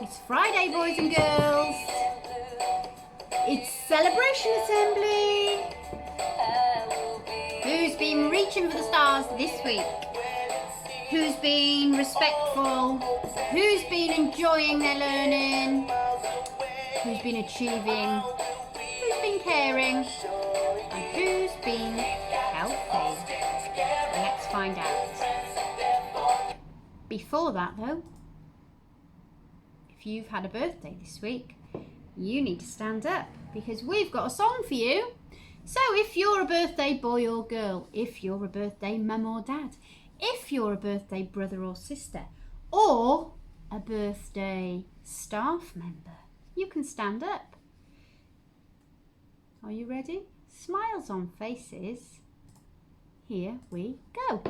It's Friday, boys and girls. It's Celebration Assembly. Who's been reaching for the stars this week? Who's been respectful? Who's been enjoying their learning? Who's been achieving? Who's been caring? And who's been healthy? Let's find out. Before that though, if you've had a birthday this week, you need to stand up because we've got a song for you. So if you're a birthday boy or girl, if you're a birthday mum or dad, if you're a birthday brother or sister, or a birthday staff member, you can stand up. Are you ready? Smiles on faces. Here we go.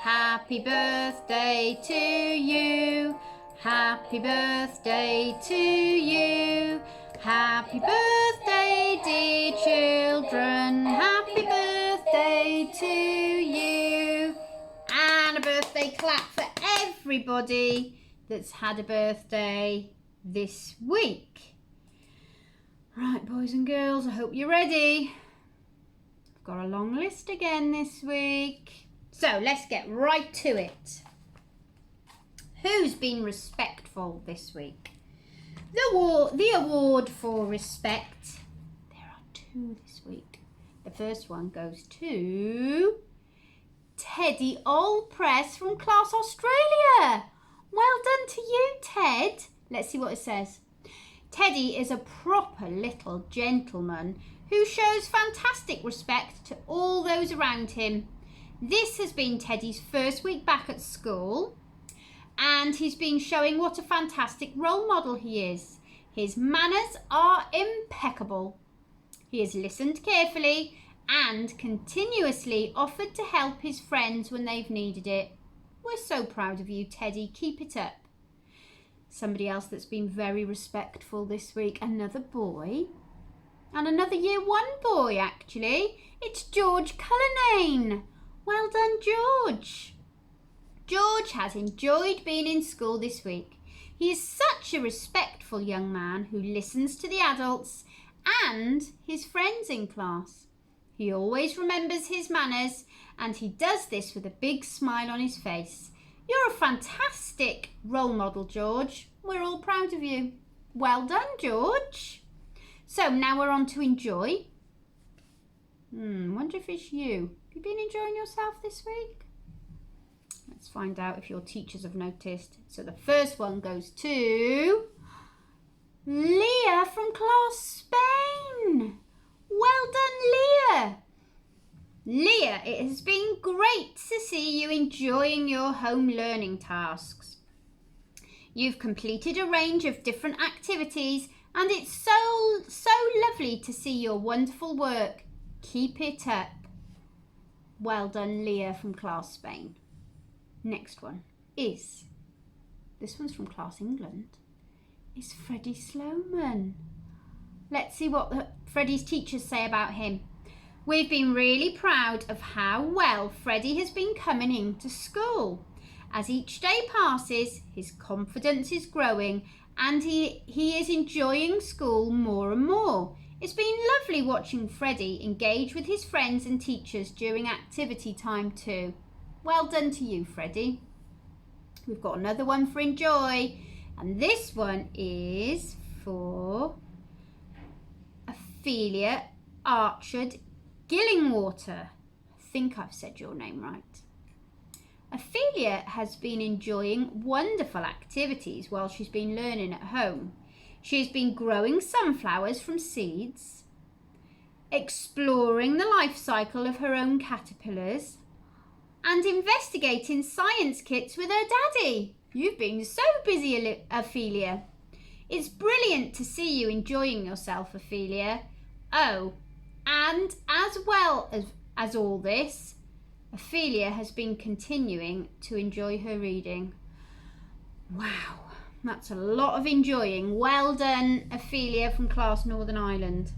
Happy birthday to you. Happy birthday to you. Happy birthday, dear children. Happy birthday to you. And a birthday clap for everybody that's had a birthday this week. Right, boys and girls, I hope you're ready. I've got a long list again this week. So let's get right to it. Who's been respectful this week? The award for respect. There are 2 this week. The first one goes to Teddy Allpress from Class Australia. Well done to you, Ted. Let's see what it says. Teddy is a proper little gentleman who shows fantastic respect to all those around him. This has been Teddy's first week back at school, and he's been showing what a fantastic role model he is. His manners are impeccable. He has listened carefully and continuously offered to help his friends when they've needed it. We're so proud of you, Teddy. Keep it up. Somebody else that's been very respectful this week, another boy, and another Year 1 boy actually. It's George Cullinane. Well done, George. George has enjoyed being in school this week. He is such a respectful young man who listens to the adults and his friends in class. He always remembers his manners, and he does this with a big smile on his face. You're a fantastic role model, George. We're all proud of you. Well done, George. So now we're on to enjoy. Wonder if it's you. Have you been enjoying yourself this week? Let's find out if your teachers have noticed. So the first one goes to Leah from Class Spain. Well done, Leah. Leah, it has been great to see you enjoying your home learning tasks. You've completed a range of different activities, and it's so lovely to see your wonderful work. Keep it up. Well done, Leah from Class Spain. Next one is, this one's from Class England, is Freddie Sloman. Let's see what Freddie's teachers say about him. We've been really proud of how well Freddie has been coming into school. As each day passes, his confidence is growing and he is enjoying school more and more. It's been lovely watching Freddie engage with his friends and teachers during activity time too. Well done to you, Freddie. We've got another one for enjoy, and this one is for Ophelia Archard Gillingwater. I think I've said your name right. Ophelia has been enjoying wonderful activities while she's been learning at home. She has been growing sunflowers from seeds, exploring the life cycle of her own caterpillars, and investigating science kits with her daddy. You've been so busy, Ophelia. It's brilliant to see you enjoying yourself, Ophelia. Oh, and as well as all this, Ophelia has been continuing to enjoy her reading. Wow. That's a lot of enjoying. Well done, Ophelia from Class Northern Ireland.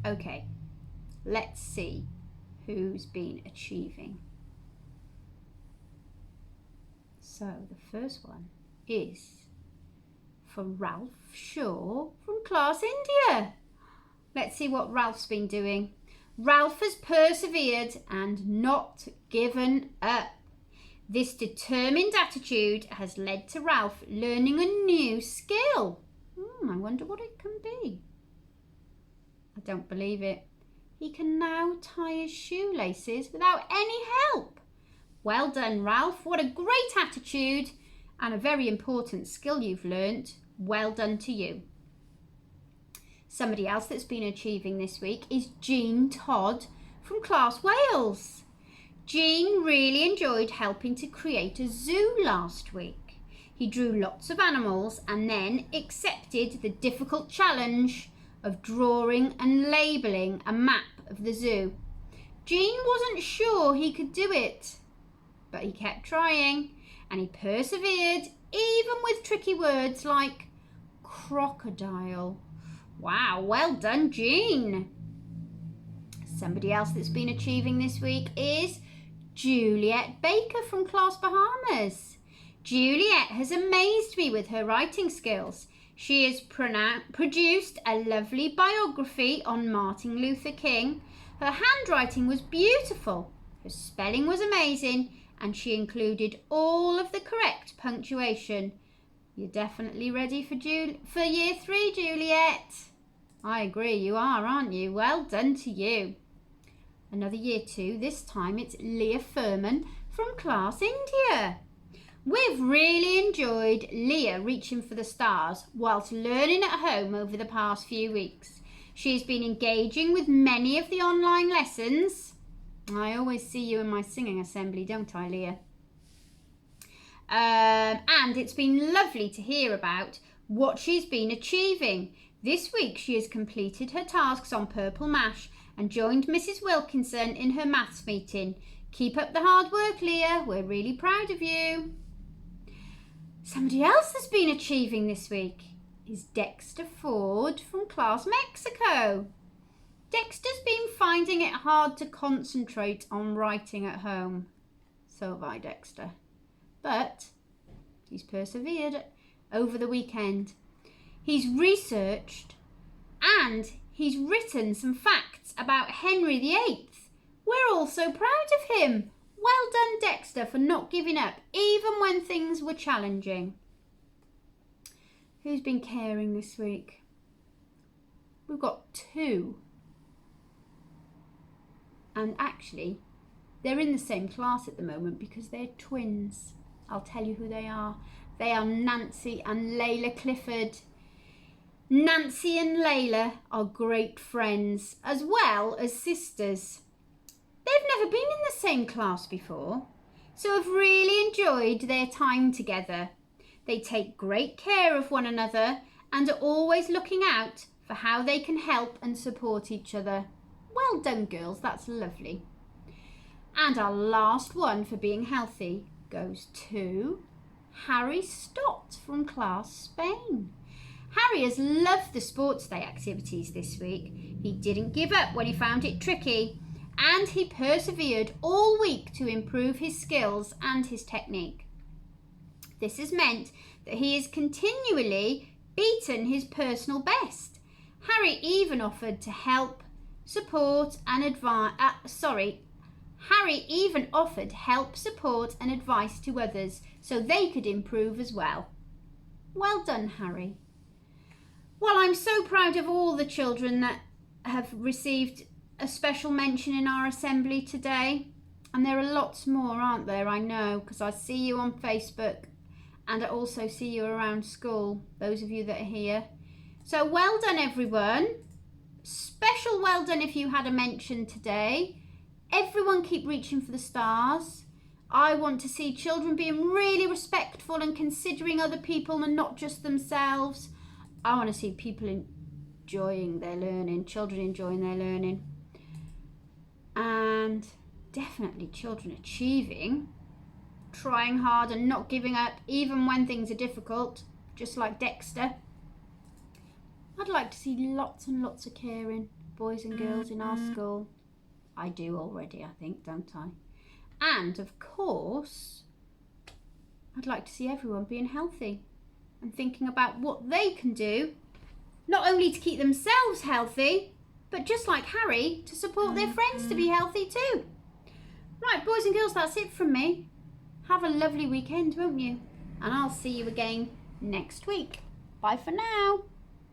Okay, let's see who's been achieving. So the first one is for Ralph Shaw from Class India. Let's see what Ralph's been doing. Ralph has persevered and not given up. This determined attitude has led to Ralph learning a new skill. I wonder what it can be. I don't believe it. He can now tie his shoelaces without any help. Well done, Ralph. What a great attitude and a very important skill you've learnt. Well done to you. Somebody else that's been achieving this week is Jean Todd from Class Wales. Jean really enjoyed helping to create a zoo last week. He drew lots of animals and then accepted the difficult challenge of drawing and labelling a map of the zoo. Jean wasn't sure he could do it, but he kept trying and he persevered even with tricky words like crocodile. Wow, well done, Jean. Somebody else that's been achieving this week is Juliet Baker from Class Bahamas. Juliet has amazed me with her writing skills. She has produced a lovely biography on Martin Luther King. Her handwriting was beautiful, her spelling was amazing, and she included all of the correct punctuation. You're definitely ready for year 3, Juliet. I agree, you are, aren't you? Well done to you. Another year 2, this time it's Leah Furman from Class India. We've really enjoyed Leah reaching for the stars whilst learning at home over the past few weeks. She's been engaging with many of the online lessons. I always see you in my singing assembly, don't I, Leah? And it's been lovely to hear about what she's been achieving. This week she has completed her tasks on Purple Mash and joined Mrs. Wilkinson in her maths meeting. Keep up the hard work, Leah. We're really proud of you. Somebody else that's been achieving this week is Dexter Ford from Class Mexico. Dexter's been finding it hard to concentrate on writing at home. So have I, Dexter. But he's persevered over the weekend. He's researched and he's written some facts about Henry VIII. We're all so proud of him. Well done, Dexter, for not giving up, even when things were challenging. Who's been caring this week? We've got 2. And actually, they're in the same class at the moment because they're twins. I'll tell you who they are. They are Nancy and Layla Clifford. Nancy and Layla are great friends as well as sisters. They've never been in the same class before, so have really enjoyed their time together. They take great care of one another and are always looking out for how they can help and support each other. Well done, girls, that's lovely. And our last one for being healthy goes to Harry Stott from Class Spain. Harry has loved the sports day activities this week. He didn't give up when he found it tricky, and he persevered all week to improve his skills and his technique. This has meant that he has continually beaten his personal best. Harry even offered to help, support and advice. Harry even offered help, support and advice to others so they could improve as well. Well done, Harry. Well, I'm so proud of all the children that have received a special mention in our assembly today. And there are lots more, aren't there? I know, because I see you on Facebook and I also see you around school, those of you that are here. So well done, everyone. Special well done if you had a mention today. Everyone keep reaching for the stars. I want to see children being really respectful and considering other people and not just themselves. I want to see people enjoying their learning, children enjoying their learning. And definitely children achieving, trying hard and not giving up even when things are difficult, just like Dexter. I'd like to see lots and lots of caring boys and girls in our school. I do already, I think, don't I? And of course, I'd like to see everyone being healthy and thinking about what they can do, not only to keep themselves healthy, but just like Harry, to support their friends to be healthy too. Right, boys and girls, that's it from me. Have a lovely weekend, won't you? And I'll see you again next week. Bye for now.